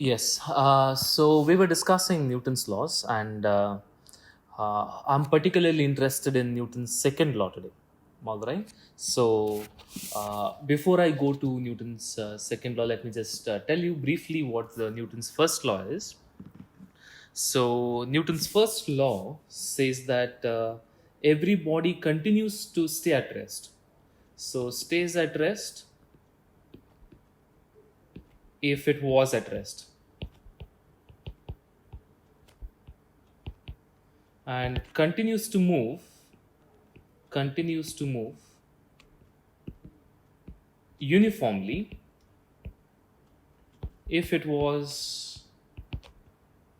Yes. So we were discussing Newton's laws, and I'm particularly interested in Newton's second law today. All right. So before I go to Newton's second law, let me just tell you briefly what the Newton's first law is. So Newton's first law says that every body continues to stay at rest. So stays at rest if it was at rest, and continues to move uniformly if it was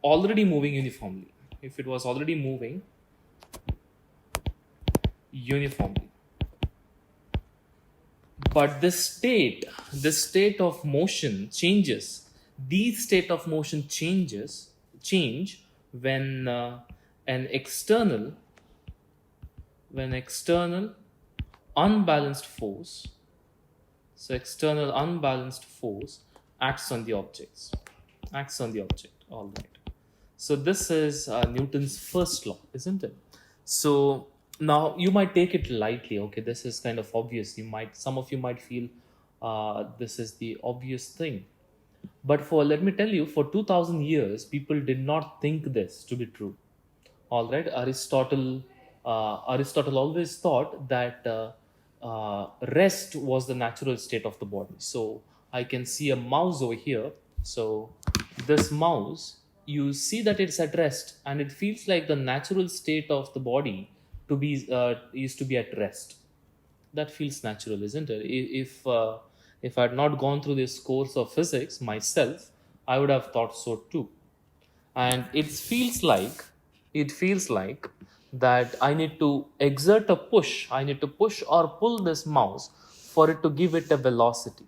already moving uniformly if it was already moving uniformly. But this state of motion changes. These state of motion change when an external unbalanced force external unbalanced force acts on the object. All right. So this is Newton's first law, isn't it? So now you might take it lightly. Okay, this is kind of obvious. Some of you might feel this is the obvious thing. But for let me tell you, for 2000 years, people did not think this to be true. All right. Aristotle always thought that rest was the natural state of the body. So I can see a mouse over here. So this mouse, you see that it's at rest, and it feels like the natural state of the body to be is to be at rest. That feels natural, isn't it? If I had not gone through this course of physics myself, I would have thought so too. And it feels like that I need to push or pull this mouse for it to give it a velocity.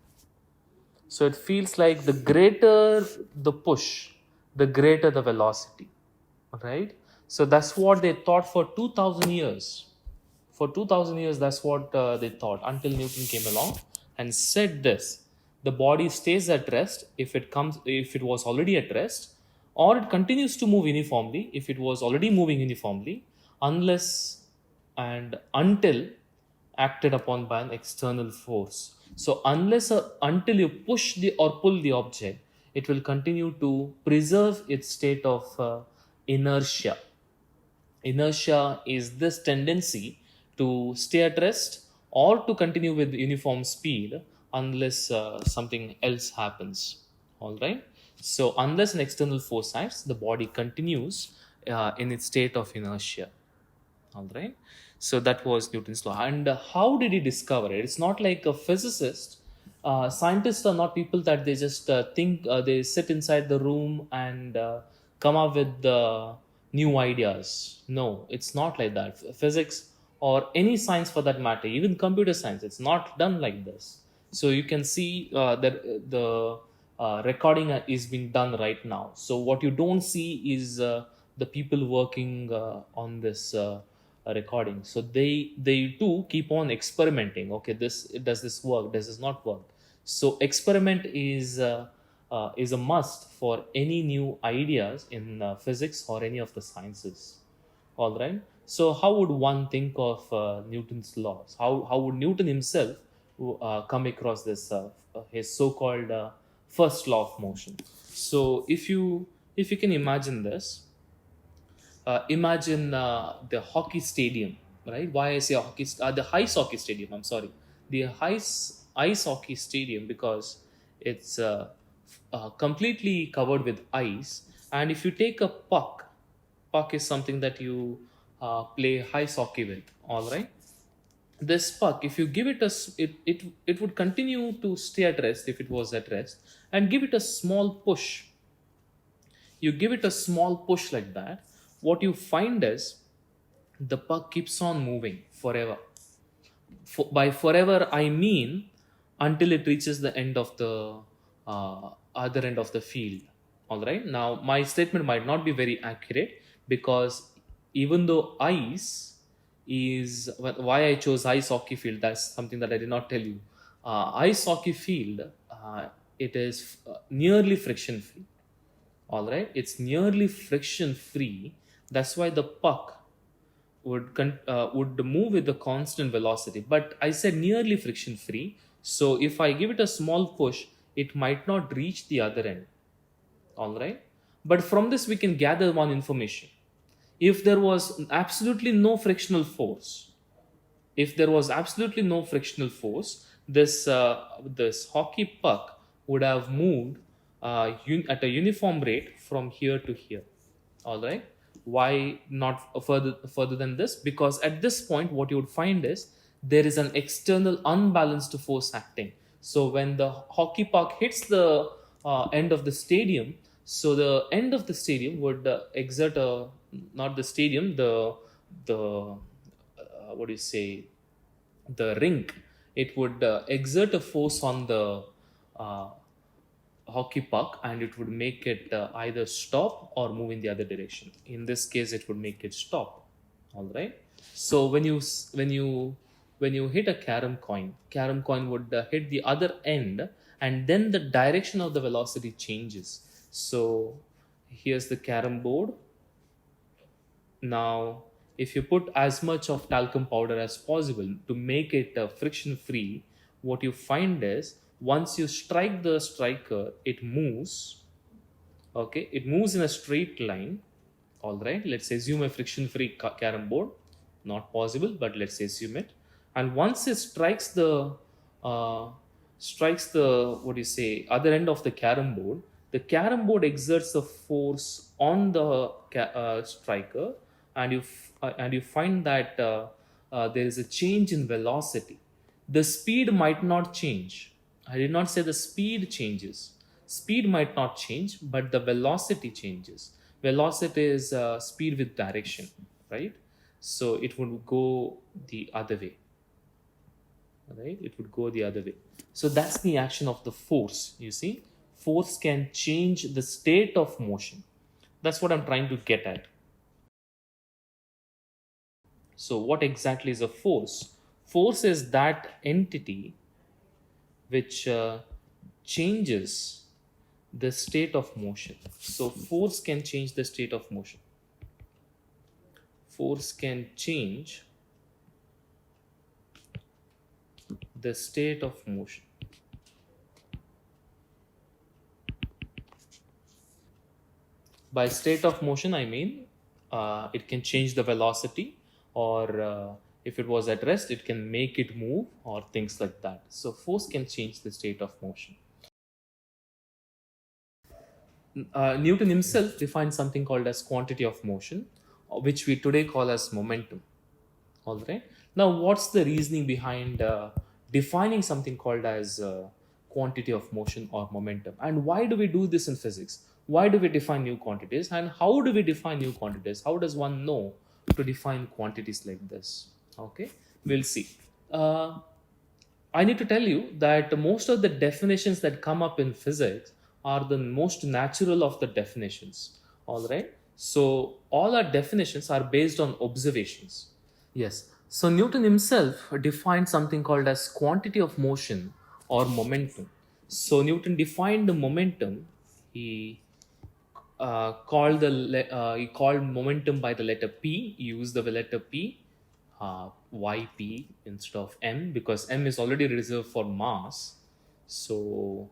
So it feels like the greater the push, the greater the velocity, right? So that's what they thought for 2000 years. For 2000 years, that's what they thought, until Newton came along and said this: the body stays at rest if it was already at rest, or it continues to move uniformly if it was already moving uniformly, unless and until acted upon by an external force. So until you push the or pull the object, it will continue to preserve its state of inertia. Inertia is this tendency to stay at rest or to continue with uniform speed unless something else happens. All right. So unless an external force acts, the body continues in its state of inertia. All right. So that was Newton's law. And how did he discover it? It's not like a physicist. Scientists are not people that they just think, they sit inside the room and come up with new ideas. No, it's not like that. Physics or any science for that matter, even computer science, it's not done like this. So you can see that the recording is being done right now. So what you don't see is the people working on this recording. So they too keep on experimenting. Okay, this does this work, does this not work? So experiment is a must for any new ideas in physics or any of the sciences. All right. So how would one think of Newton's laws? How would Newton himself come across this his so-called first law of motion? So if you can imagine this, imagine the hockey stadium, right? Why I say the ice hockey stadium, I'm sorry, the ice hockey stadium, because it's completely covered with ice. And if you take a puck is something that you play ice hockey with. All right. This puck, if you give it it would continue to stay at rest if it was at rest, and give it a small push. You give it a small push like that, what you find is the puck keeps on moving forever. By forever, I mean until it reaches the end of the other end of the field. All right. Now, my statement might not be very accurate, because even though ice is why I chose ice hockey field, that's something that I did not tell you. Ice hockey field, it is nearly friction free. All right, it's nearly friction free. That's why the puck would move with the constant velocity. But I said nearly friction free. So if I give it a small push, it might not reach the other end. All right. But from this, we can gather one information. If there was absolutely no frictional force, if there was absolutely no frictional force, this hockey puck would have moved at a uniform rate from here to here. All right. Why not further than this? Because at this point, what you would find is there is an external unbalanced force acting. So when the hockey puck hits the end of the stadium, so the end of the stadium would exert a, not the stadium, the what do you say, the rink, it would exert a force on the uh, hockey puck, and it would make it either stop or move in the other direction. In this case, it would make it stop. All right. So when you hit a carom coin would hit the other end, and then the direction of the velocity changes. So here's the carom board. Now, if you put as much of talcum powder as possible to make it friction free, what you find is once you strike the striker, it moves. Okay, it moves in a straight line. All right, let's assume a friction free carom board. Not possible, but let's assume it. And once it uh, strikes the, what do you say, other end of the carom board exerts a force on the striker, and you find that there is a change in velocity. The speed might not change. I did not say the speed changes. Speed might not change, but the velocity changes. Velocity is speed with direction, right? So it would go the other way, right? It would go the other way. So that's the action of the force. You see, force can change the state of motion. That's what I'm trying to get at. So, what exactly is a force? Force is that entity which changes the state of motion. So, force can change the state of motion. Force can change the state of motion. By state of motion, I mean it can change the velocity, or if it was at rest, it can make it move, or things like that. So, force can change the state of motion. Newton himself defined something called as quantity of motion, which we today call as momentum. All right. Now, what's the reasoning behind defining something called as quantity of motion or momentum? And why do we do this in physics? Why do we define new quantities? And how do we define new quantities? How does one know to define quantities like this? Okay, we'll see. Uh, I need to tell you that most of the definitions that come up in physics are the most natural of the definitions. All right. So, all our definitions are based on observations. Yes. So Newton himself defined something called as quantity of motion or momentum. So Newton defined the momentum. He he called momentum by the letter P. He used the letter P, YP instead of M, because M is already reserved for mass. So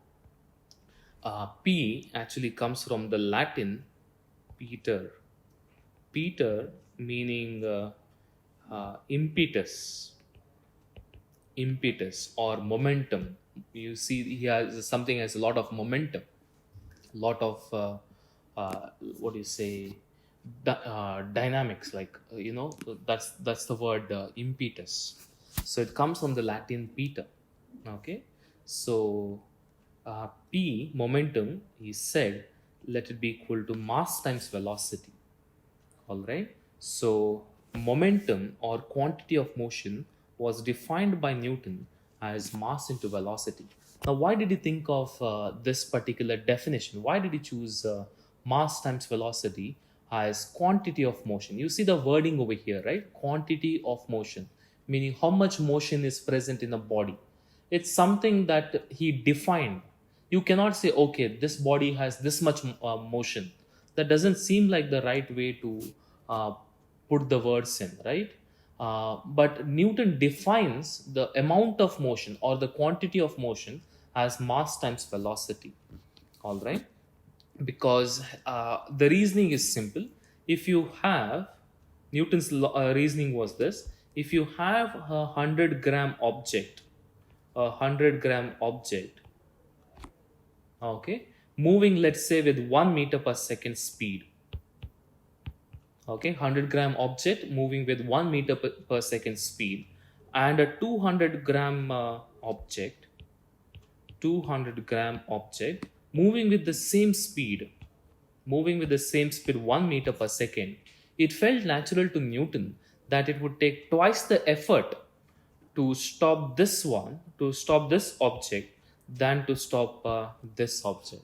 P actually comes from the Latin Peter. Peter meaning impetus or momentum. You see, he has something has a lot of momentum, lot of what do you say, dynamics. Like that's the word impetus. So it comes from the Latin Peter. Okay, so P momentum. He said, let it be equal to mass times velocity. All right. So, momentum or quantity of motion was defined by Newton as mass into velocity. Now, why did he think of this particular definition? Why did he choose mass times velocity as quantity of motion? You see the wording over here, right? Quantity of motion, meaning how much motion is present in a body. It's something that he defined. You cannot say, okay, this body has this much motion. That doesn't seem like the right way to uh, put the words in, right? But Newton defines the amount of motion or the quantity of motion as mass times velocity. All right, because the reasoning is simple. If you have Newton's reasoning was this: if you have a 100-gram object, a 100-gram object, okay, moving, let's say, with 1 meter per second speed, okay, 100-gram object moving with 1 meter per second speed, and a 200-gram object, 200-gram object moving with the same speed, 1 meter per second, it felt natural to Newton that it would take twice the effort to stop this object, than to stop this object.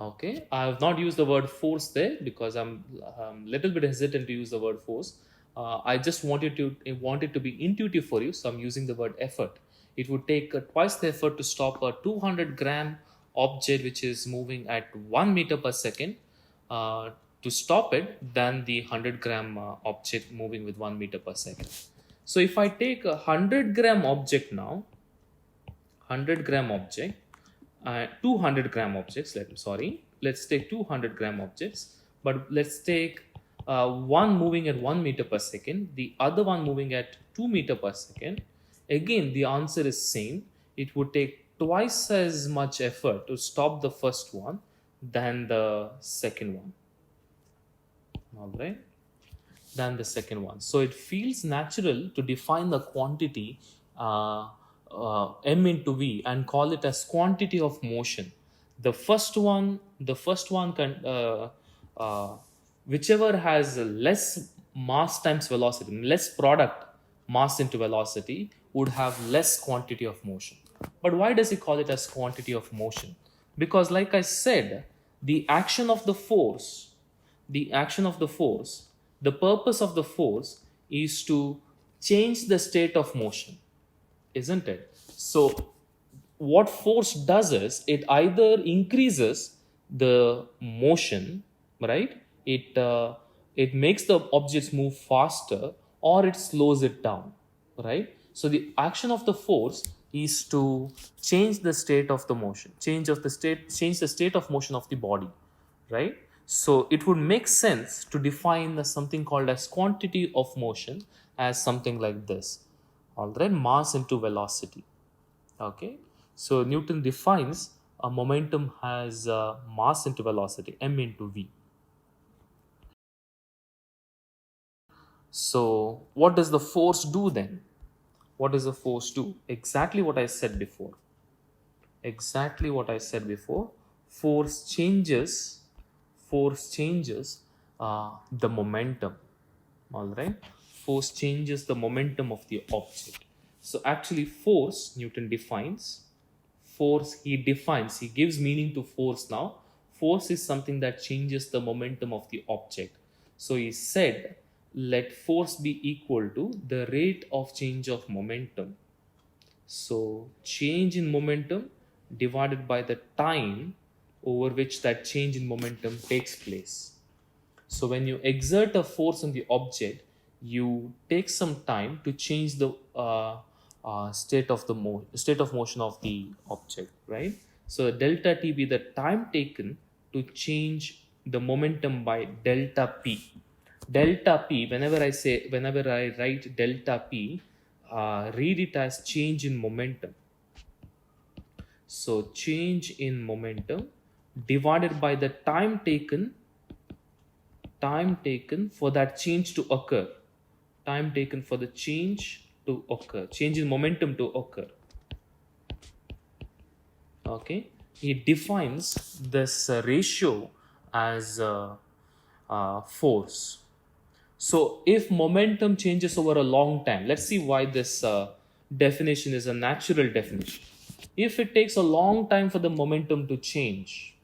Okay, I have not used the word force there because I'm a little bit hesitant to use the word force. I just want it to be intuitive for you, so I'm using the word effort. It would take twice the effort to stop a 200-gram object which is moving at 1 meter per second, uh, to stop it, than the 100-gram object moving with 1 meter per second. So if I take a 100-gram object now, 100-gram object, 200-gram objects, let's take 200-gram objects, but let's take one moving at 1 meter per second, the other one moving at 2 meter per second. Again, the answer is same. It would take twice as much effort to stop the first one than the second one. All right, than the second one. So it feels natural to define the quantity m into v and call it as quantity of motion. The first one can whichever has less mass times velocity, less product mass into velocity, would have less quantity of motion. But why does he call it as quantity of motion? Because, like I said, the action of the force the action of the force, the purpose of the force is to change the state of motion, isn't it? So, what force does is it either increases the motion, right? It makes the objects move faster, or it slows it down, right? So the action of the force is to change the state of the motion, change the state of motion of the body, right? So it would make sense to define something called as quantity of motion as something like this. All right, mass into velocity. Okay, so Newton defines a momentum as mass into velocity, m into v. So what does the force do then? What does the force do? Exactly what I said before. Force changes the momentum. All right, force changes the momentum of the object. So actually, force, Newton defines force, he gives meaning to force. Now force is something that changes the momentum of the object. So he said, let force be equal to the rate of change of momentum. So change in momentum divided by the time over which that change in momentum takes place. So when you exert a force on the object, you take some time to change the state of motion of the object, right? So delta t be the time taken to change the momentum by delta p. Delta p. Whenever I write delta p, read it as change in momentum. So change in momentum divided by the time taken for that change to occur, change in momentum to occur. Okay, he defines this ratio as force. So if momentum changes over a long time, let's see why this definition is a natural definition. If it takes a long time for the momentum to change,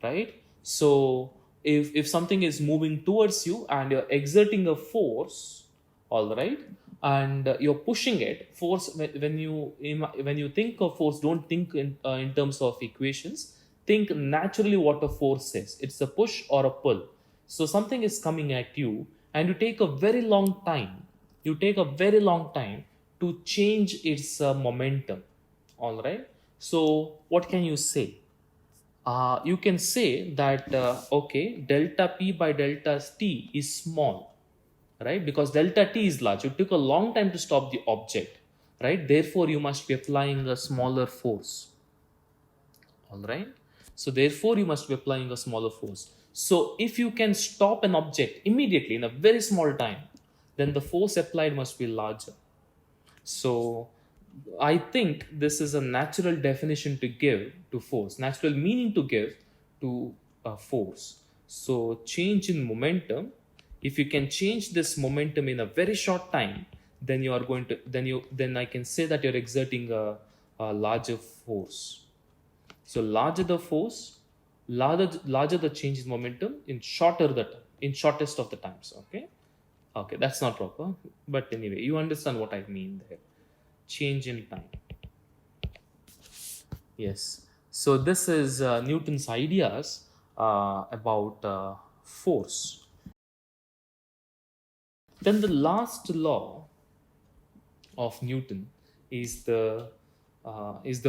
right? So if something is moving towards you and you're exerting a force, all right, and you're pushing it, force, when you think of force, don't think in terms of equations, think naturally what a force is. It's a push or a pull. So something is coming at you, and you take a very long time. You take a very long time to change its momentum. All right. So what can you say? You can say that okay, delta p by delta t is small, right? Because delta t is large. You took a long time to stop the object, right? Therefore, you must be applying a smaller force. All right. So therefore, you must be applying a smaller force. So if you can stop an object immediately in a very small time, then the force applied must be larger. So I think this is a natural definition to give to force, natural meaning to give to force. So change in momentum. If you can change this momentum in a very short time, then you are going to then I can say that you're exerting a larger force. So larger the force, larger the change in momentum in shortest of the times. Okay, okay, that's not proper, but anyway, you understand what I mean there. Change in time. Yes. So this is Newton's ideas about force. Then the last law of Newton is the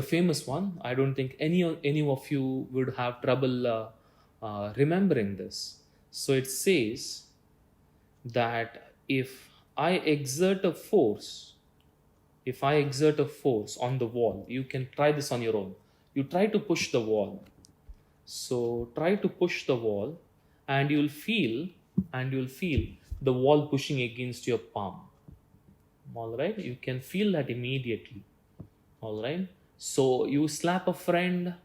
famous one. I don't think any of you would have trouble remembering this. So it says that if I exert a force on the wall, you can try this on your own. You try to push the wall. So try to push the wall, and you'll feel the wall pushing against your palm. All right, you can feel that immediately. All right. So you slap a friend.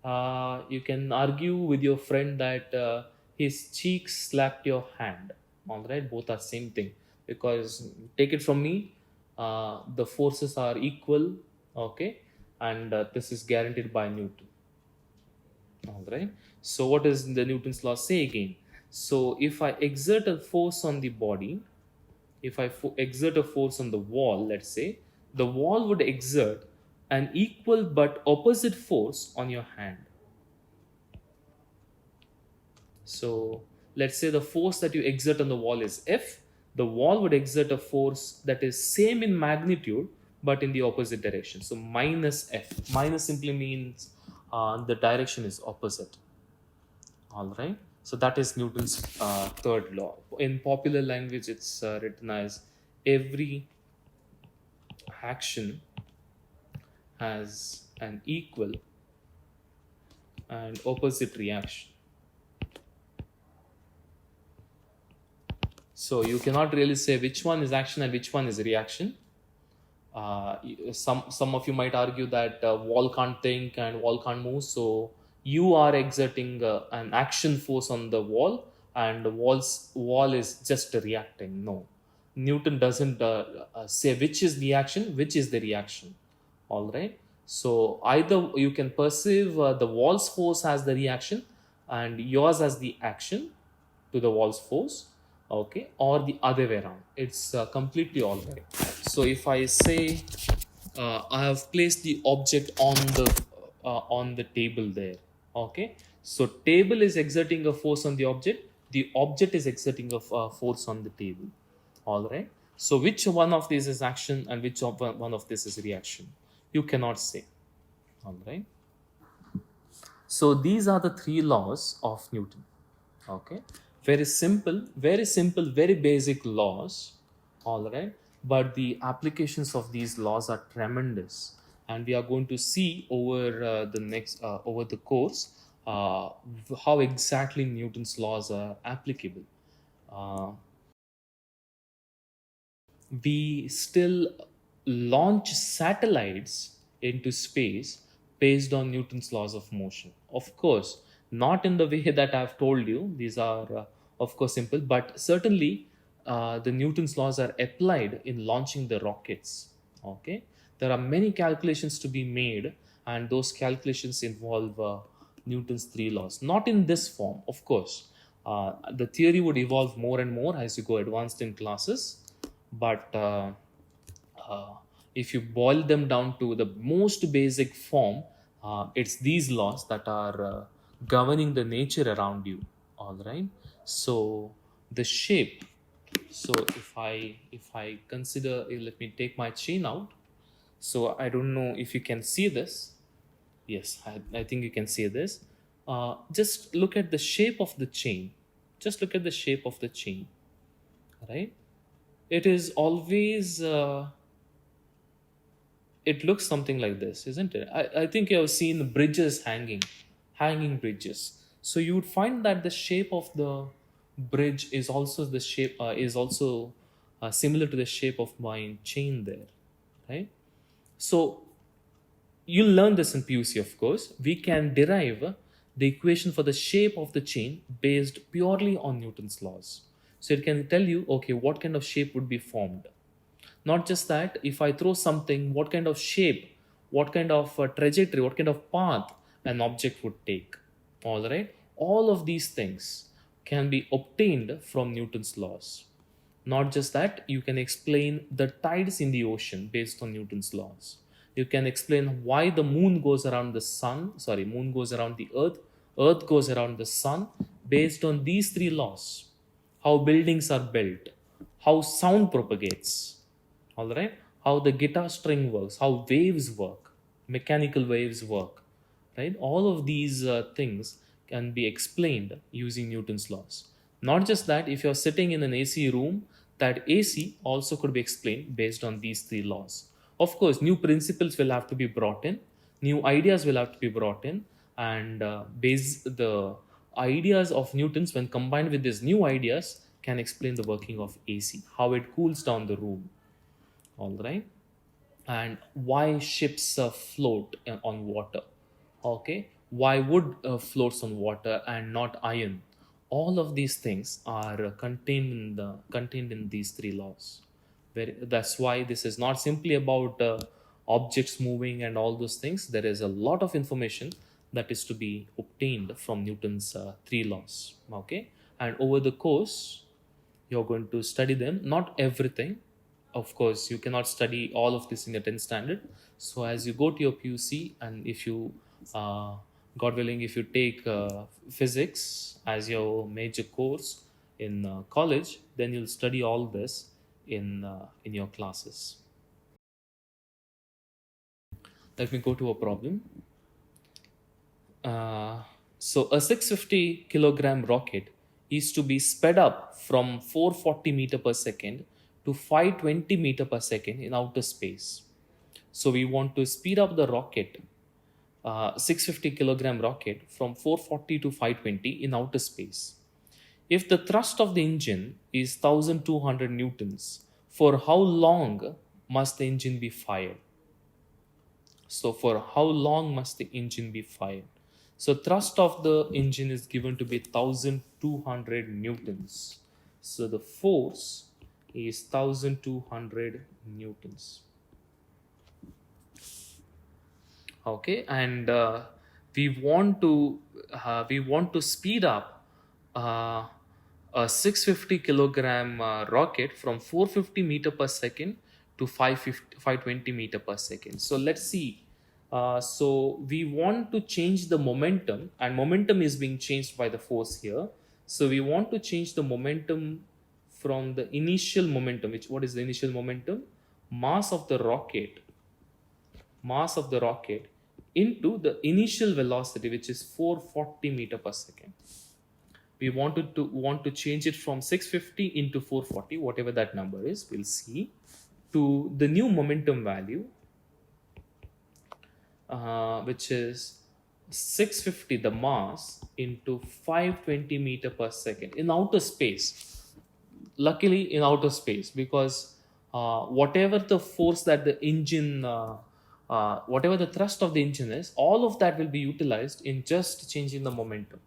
You can argue with your friend that his cheeks slapped your hand. All right, both are same thing, because take it from me, the forces are equal. Okay, and this is guaranteed by Newton. All right. So what does the Newton's law say again? So if I exert a force on the body, if I exert a force on the wall, let's say, the wall would exert an equal but opposite force on your hand. So let's say the force that you exert on the wall is F. The wall would exert a force that is same in magnitude but in the opposite direction. So minus F. Minus simply means the direction is opposite. All right. So that is Newton's third law. In popular language, it's written as every action has an equal and opposite reaction. So you cannot really say which one is action and which one is reaction. Some of you might argue that wall can't think and wall can't move, so you are exerting an action force on the wall, and the wall is just reacting. No, Newton doesn't say which is the action, which is the reaction. All right. So either you can perceive the wall's force as the reaction and yours as the action to the wall's force, okay, or the other way around. It's completely all right. So if I say I have placed the object on the table there, okay, so table is exerting a force on the object is exerting a force on the table. All right. So which one of these is action and which one of this is reaction? You cannot say. All right. So these are the three laws of Newton. Okay, very simple, very basic laws. All right, but the applications of these laws are tremendous, and we are going to see over over the course how exactly Newton's laws are applicable. Uh, we still launch satellites into space based on Newton's laws of motion. Of course, not in the way that I've told you. These are, of course, simple, but certainly the Newton's laws are applied in launching the rockets. Okay, there are many calculations to be made, and those calculations involve Newton's three laws. Not in this form, of course. The theory would evolve more and more as you go advanced in classes, but uh, if you boil them down to the most basic form, It's these laws that are governing the nature around you. All right. So the shape. So if I consider, let me take my chain out. So I don't know if you can see this. Yes, I think you can see this. Just look at the shape of the chain. Just look at the shape of the chain, right? It is always, it looks something like this, isn't it? I think you have seen bridges hanging bridges. So you would find that the shape of the bridge is also the shape, is also similar to the shape of my chain there, right? So you'll learn this in PUC, of course. We can derive the equation for the shape of the chain based purely on Newton's laws. So it can tell you, okay, what kind of shape would be formed. Not just that, if I throw something, what kind of shape, what kind of trajectory, what kind of path an object would take. All right. All of these things can be obtained from Newton's laws. Not just that, you can explain the tides in the ocean based on Newton's laws. You can explain why the moon goes around the sun, sorry, moon goes around the earth, earth goes around the sun based on these three laws. How buildings are built, how sound propagates, all right, how the guitar string works, how waves work, mechanical waves work, right? All of these things can be explained using Newton's laws. Not just that, if you're sitting in an AC room, that AC also could be explained based on these three laws. Of course, new principles will have to be brought in, new ideas will have to be brought in, and base the ideas of Newton's, when combined with these new ideas, can explain the working of AC, how it cools down the room. All right. And why ships float on water. Okay, why wood floats on water and not iron. All of these things are contained in these three laws. That's why this is not simply about objects moving and all those things. There is a lot of information that is to be obtained from Newton's three laws. Okay, and over the course you're going to study them, not everything. Of course, you cannot study all of this in your 10th standard. So as you go to your PUC, and if you, uh, God willing, if you take physics as your major course in college, then you'll study all this in your classes. Let me go to a problem. Uh, so a 650 kilogram rocket is to be sped up from 440 meter per second to 520 meter per second in outer space. So we want to speed up the rocket, 650 kilogram rocket, from 440 to 520 in outer space. If the thrust of the engine is 1200 newtons, for how long must the engine be fired? So for how long must the engine be fired? So thrust of the engine is given to be 1200 newtons. So the force is 1200 newtons. Okay, and we want to speed up uh, a 650 kilogram rocket from 450 meter per second to 520 meter per second. So let's see. So we want to change the momentum, and momentum is being changed by the force here. So we want to change the momentum from the initial momentum, which, what is the initial momentum? Mass of the rocket, mass of the rocket into the initial velocity, which is 440 meter per second. We want to change it from 650 into 440, whatever that number is, we'll see, to the new momentum value, which is 650, the mass, into 520 meter per second in outer space. Luckily in outer space, because whatever the force that the engine, whatever the thrust of the engine is, all of that will be utilized in just changing the momentum.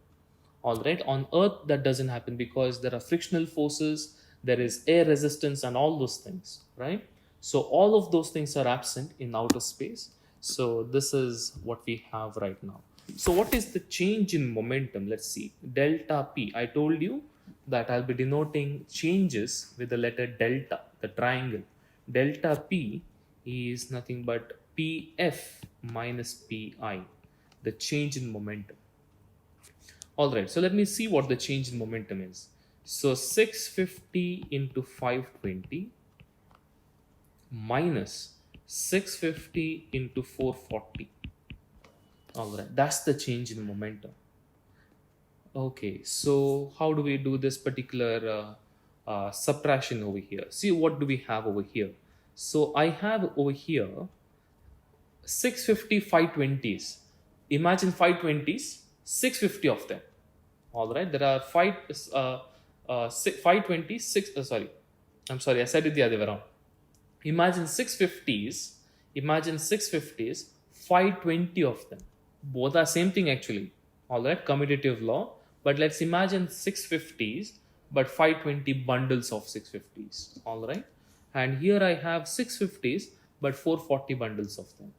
All right, on earth that doesn't happen, because there are frictional forces, there is air resistance and all those things, right? So all of those things are absent in outer space. So this is what we have right now. So what is the change in momentum? Let's see. Delta P, I told you that I'll be denoting changes with the letter delta, the triangle. Delta P is nothing but Pf minus Pi. the change in momentum. All right, so let me see what the change in momentum is. So 650 into 520 minus 650 into 440. All right, that's the change in momentum. Okay, so how do we do this particular subtraction over here? See, what do we have over here? So I have over here 650 520s. Imagine 520s, 650 of them. All right, there are 520, sorry, I'm sorry, I said it the other way around. Imagine 650s, imagine 650s, 520 of them. Both are same thing actually. All right, commutative law. But let's imagine 650s, but 520 bundles of 650s. All right, and here I have 650s, but 440 bundles of them.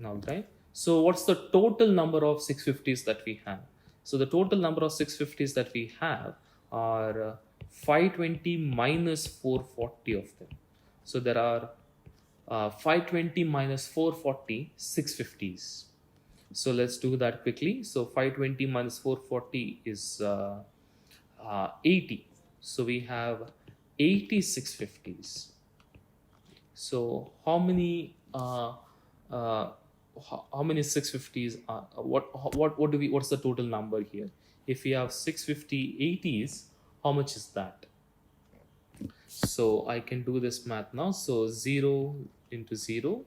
All right. So what's the total number of 650s that we have? So the total number of 650s that we have are 520 minus 440 of them. So there are 520 minus 440, 650s. So let's do that quickly. So 520 minus 440 is 80. So we have 80 650s. So uh, how many 650s are, what do we, what's the total number here? If we have 650 80s, how much is that? So I can do this math now. So 0 into 0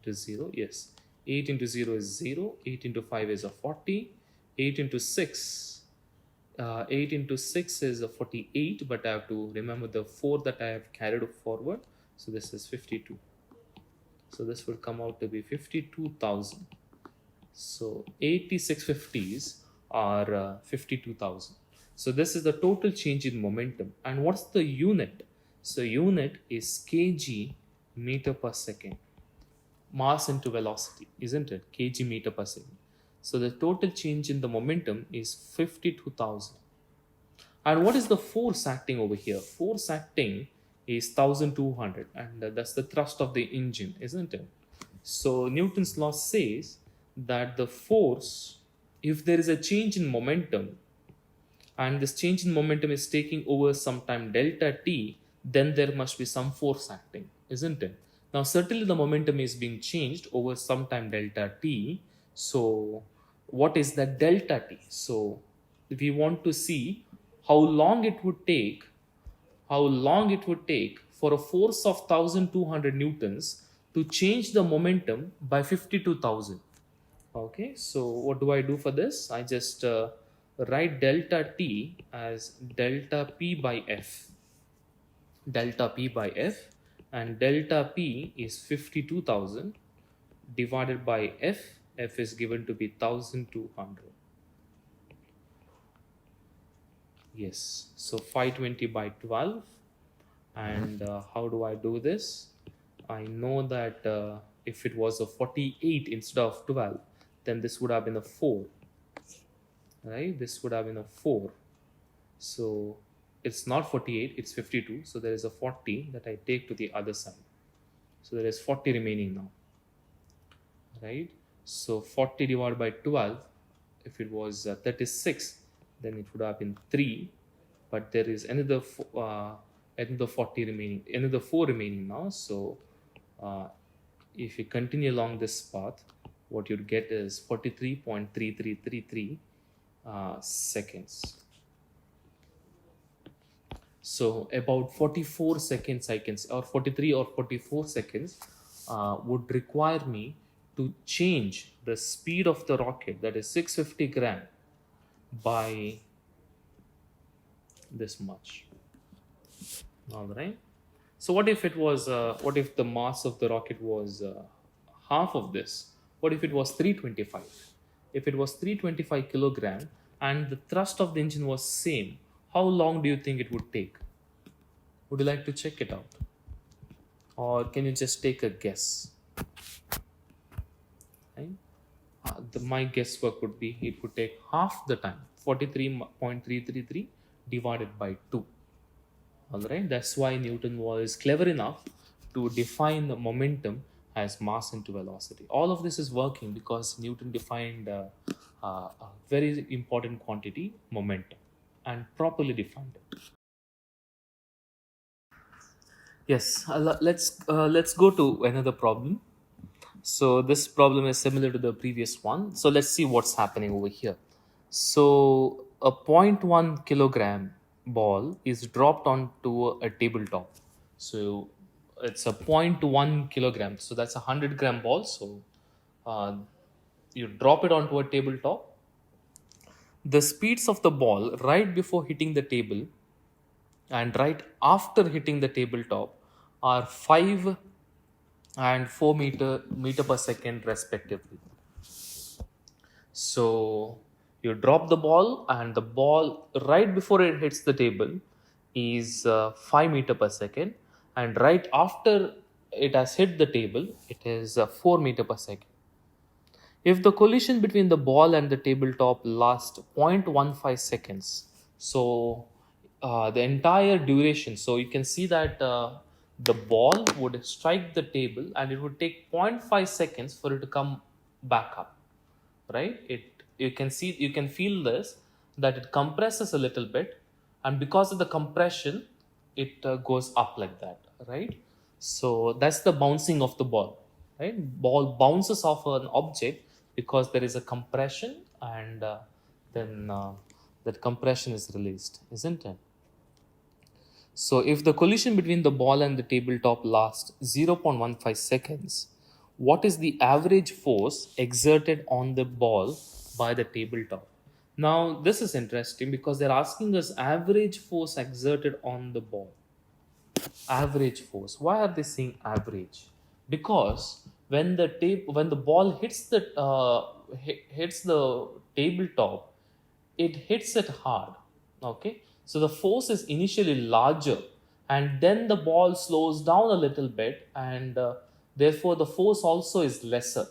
to 0, yes, 8 into 0 is 0, 8 into 5 is a 40, 8 into 6 8 into 6 is a 48, but I have to remember the 4 that I have carried forward. So this is 52. So this will come out to be 52,000. So 8650s are 52,000. So this is the total change in momentum. And what's the unit? So unit is kg meter per second. Mass into velocity, isn't it? Kg meter per second. So the total change in the momentum is 52,000. And what is the force acting over here? Force acting is 1200, and that's the thrust of the engine, isn't it? So Newton's law says that the force, if there is a change in momentum, and this change in momentum is taking over some time delta t, then there must be some force acting, isn't it? Now certainly the momentum is being changed over some time delta t. So what is that delta t? So if we want to see how long it would take, for a force of 1200 newtons to change the momentum by 52,000. Okay, so what do I do for this? I just write delta t as delta p by f. Delta p by f, and delta p is 52,000 divided by f. F is given to be 1200. Yes, so 520 by 12. And how do I do this? I know that if it was a 48 instead of 12, then this would have been a 4, right? This would have been a 4. So it's not 48, it's 52. So there is a 40 that I take to the other side. So there is 40 remaining now, right? So 40 divided by 12, if it was 36, then it would have been 3. But there is another 40 remaining, another 4 remaining now. So if you continue along this path, what you'd get is 43.3333 seconds. So about 44 seconds I can say, or 43 or 44 seconds would require me to change the speed of the rocket, that is 650 gram, by this much. All right. So what if it was what if the mass of the rocket was half of this? What if it was 325? If it was 325 kilogram and the thrust of the engine was same, how long do you think it would take? Would you like to check it out, or can you just take a guess? Right? My guesswork would be it would take half the time, 43.333 divided by 2. All right, that's why Newton was clever enough to define the momentum as mass into velocity. All of this is working because Newton defined a very important quantity, momentum, and properly defined it. Yes, let's go to another problem. So this problem is similar to the previous one. So let's see what's happening over here. So a zero point 0.1 kilogram ball is dropped onto a tabletop. So it's a zero point 0.1 kilogram. So that's a 100-gram ball. So uh, you drop it onto a tabletop. The speeds of the ball right before hitting the table and right after hitting the tabletop are 5 and 4 meter per second respectively. So you drop the ball, and the ball right before it hits the table is 5 meter per second, and right after it has hit the table, it is 4 meter per second. If the collision between the ball and the tabletop lasts 0.15 seconds, so the entire duration, so you can see that the ball would strike the table and it would take zero point 0.5 seconds for it to come back up, right? You can see, you can feel this, that it compresses a little bit, and because of the compression it goes up like that, right? So that's the bouncing of the ball, right? Ball bounces off an object because there is a compression, and then that compression is released, isn't it? So if the collision between the ball and the tabletop lasts 0.15 seconds, what is the average force exerted on the ball by the tabletop? Now, this is interesting because they're asking us average force exerted on the ball. Average force. Why are they saying average? Because when the ball hits the tabletop, it hits it hard. Okay, so the force is initially larger, and then the ball slows down a little bit, and therefore the force also is lesser.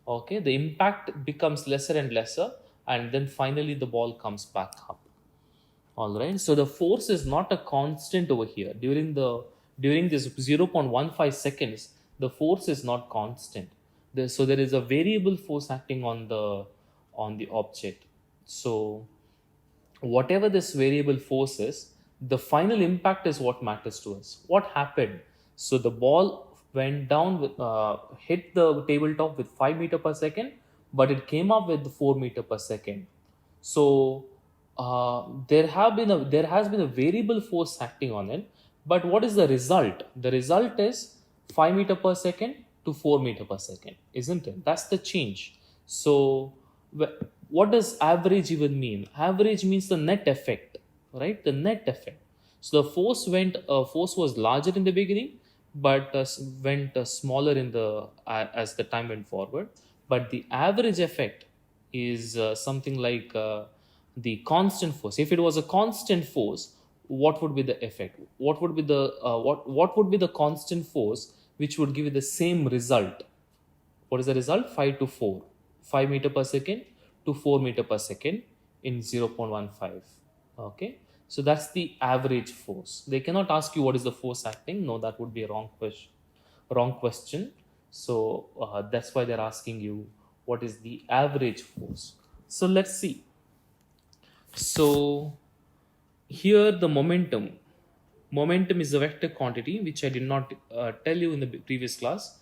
Okay, the impact becomes lesser and lesser, and then finally the ball comes back up. All right, so the force is not a constant over here. During this 0.15 seconds, the force is not constant. So there is a variable force acting on the object. So whatever this variable force is, the final impact is what matters to us. What happened? So the ball went down with hit the tabletop with 5 meter per second, but it came up with 4 meter per second. So there has been a variable force acting on it, but what is the result? The result is 5 meter per second to 4 meter per second, isn't it? That's the change. So what does average even mean? Average means the net effect, right? The net effect. So the force was larger in the beginning, but went smaller in the as the time went forward. But the average effect is something like the constant force. If it was a constant force, what would be the effect? What would be the what would be the constant force which would give you the same result? What is the result? 5 to 4. 5 meter per second to 4 meter per second in 0.15. Okay. So that's the average force. They cannot ask you what is the force acting. No, that would be a wrong question. Wrong question. So that's why they're asking you what is the average force. So let's see. So here the momentum is a vector quantity, which I did not tell you in the previous class,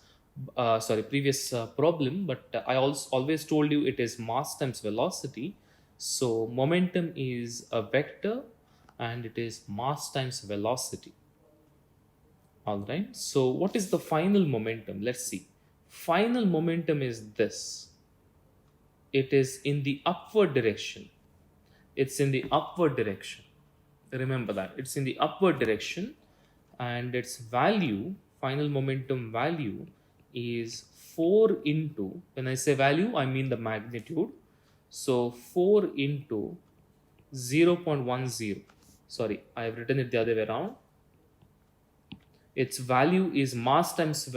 previous problem, but I also always told you it is mass times velocity. So momentum is a vector, and it is mass times velocity. All right, so what is the final momentum? Let's see. Final momentum is this. It is in the upward direction. It's in the upward direction. Remember that it's in the upward direction, and its value, final momentum value, is 4 into, when I say value I mean the magnitude, so 4 into 0.10. Sorry, I have written it the other way around. Its value is mass times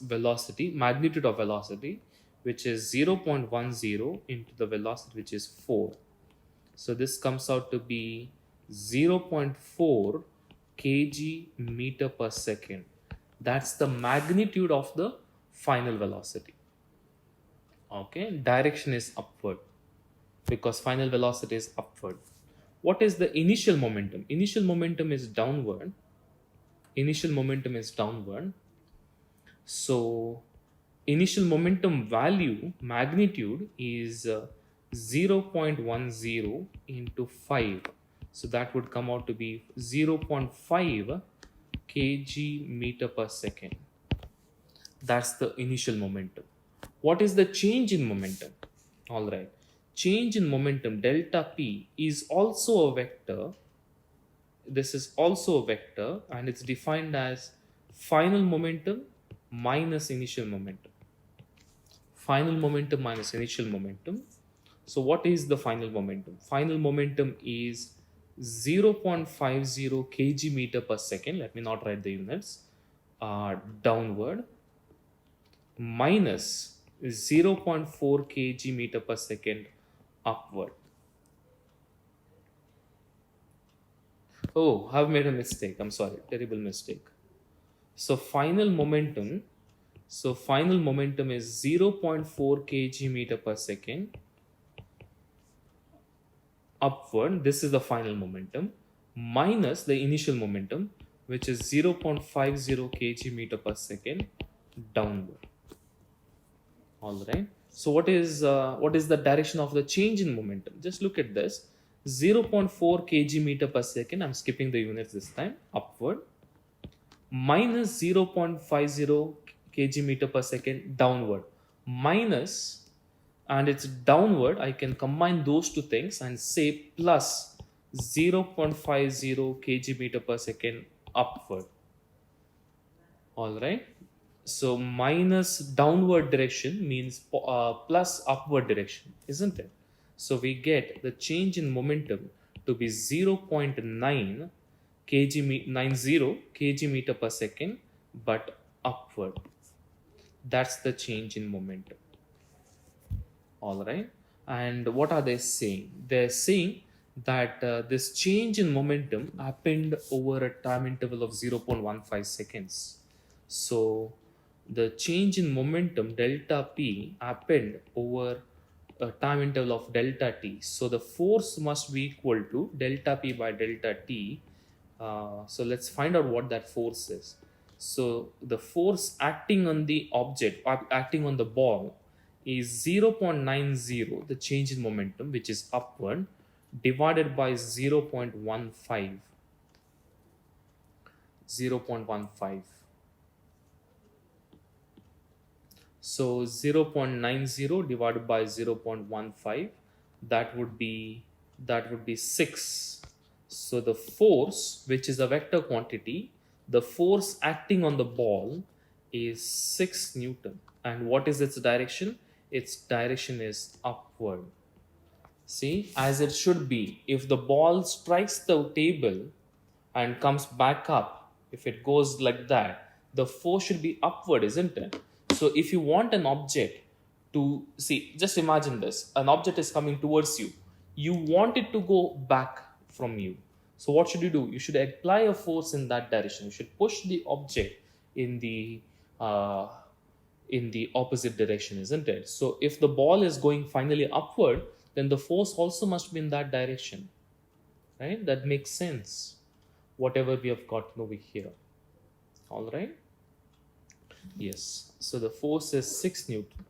velocity, magnitude of velocity, which is 0.10 into the velocity, which is 4. So this comes out to be 0.4 kg meter per second. That's the magnitude of the final velocity. Okay, direction is upward because final velocity is upward. What is the initial momentum? Initial momentum is downward. Initial momentum is downward. So initial momentum value magnitude is 0.10 into 5. So that would come out to be 0.5 kg meter per second. That's the initial momentum. What is the change in momentum? All right. Change in momentum delta p is also a vector. This is also a vector and it's defined as final momentum minus initial momentum. Final momentum minus initial momentum. So what is the final momentum? Final momentum is 0.50 kg meter per second. Let me not write the units. Downward minus 0.4 kg meter per second upward. Oh, I've made a mistake. I'm sorry. Terrible mistake. So final momentum is 0.4 kg meter per second upward. This is the final momentum minus the initial momentum, which is 0.50 kg meter per second downward. All right. So what is the direction of the change in momentum? Just look at this. 0.4 kg meter per second. I'm skipping the units this time. Upward minus 0.50 kg meter per second downward minus, and it's downward. I can combine those two things and say plus 0.50 kg meter per second upward. All right. So minus downward direction means plus upward direction, isn't it? So we get the change in momentum to be 0.9 90 kg meter per second, but upward. That's the change in momentum. All right. And what are they saying? They're saying that this change in momentum happened over a time interval of 0.15 seconds. So the change in momentum delta p happened over a time interval of delta t. So the force must be equal to delta p by delta t. So let's find out what that force is. So the force acting on the object, acting on the ball, is 0.90, the change in momentum, which is upward, divided by 0.15. 0.15. So 0.90 divided by 0.15, that would be 6. So the force, which is a vector quantity, the force acting on the ball is 6 Newton. And what is its direction? Its direction is upward. See, as it should be. If the ball strikes the table and comes back up, if it goes like that, the force should be upward, isn't it? So if you want an object to see, just imagine this, an object is coming towards you, you want it to go back from you. So what should you do? You should apply a force in that direction. You should push the object in the uh, opposite direction, isn't it? So if the ball is going finally upward, then the force also must be in that direction, right? That makes sense, whatever we have gotten over here. All right. Yes. So the force is 6 Newton.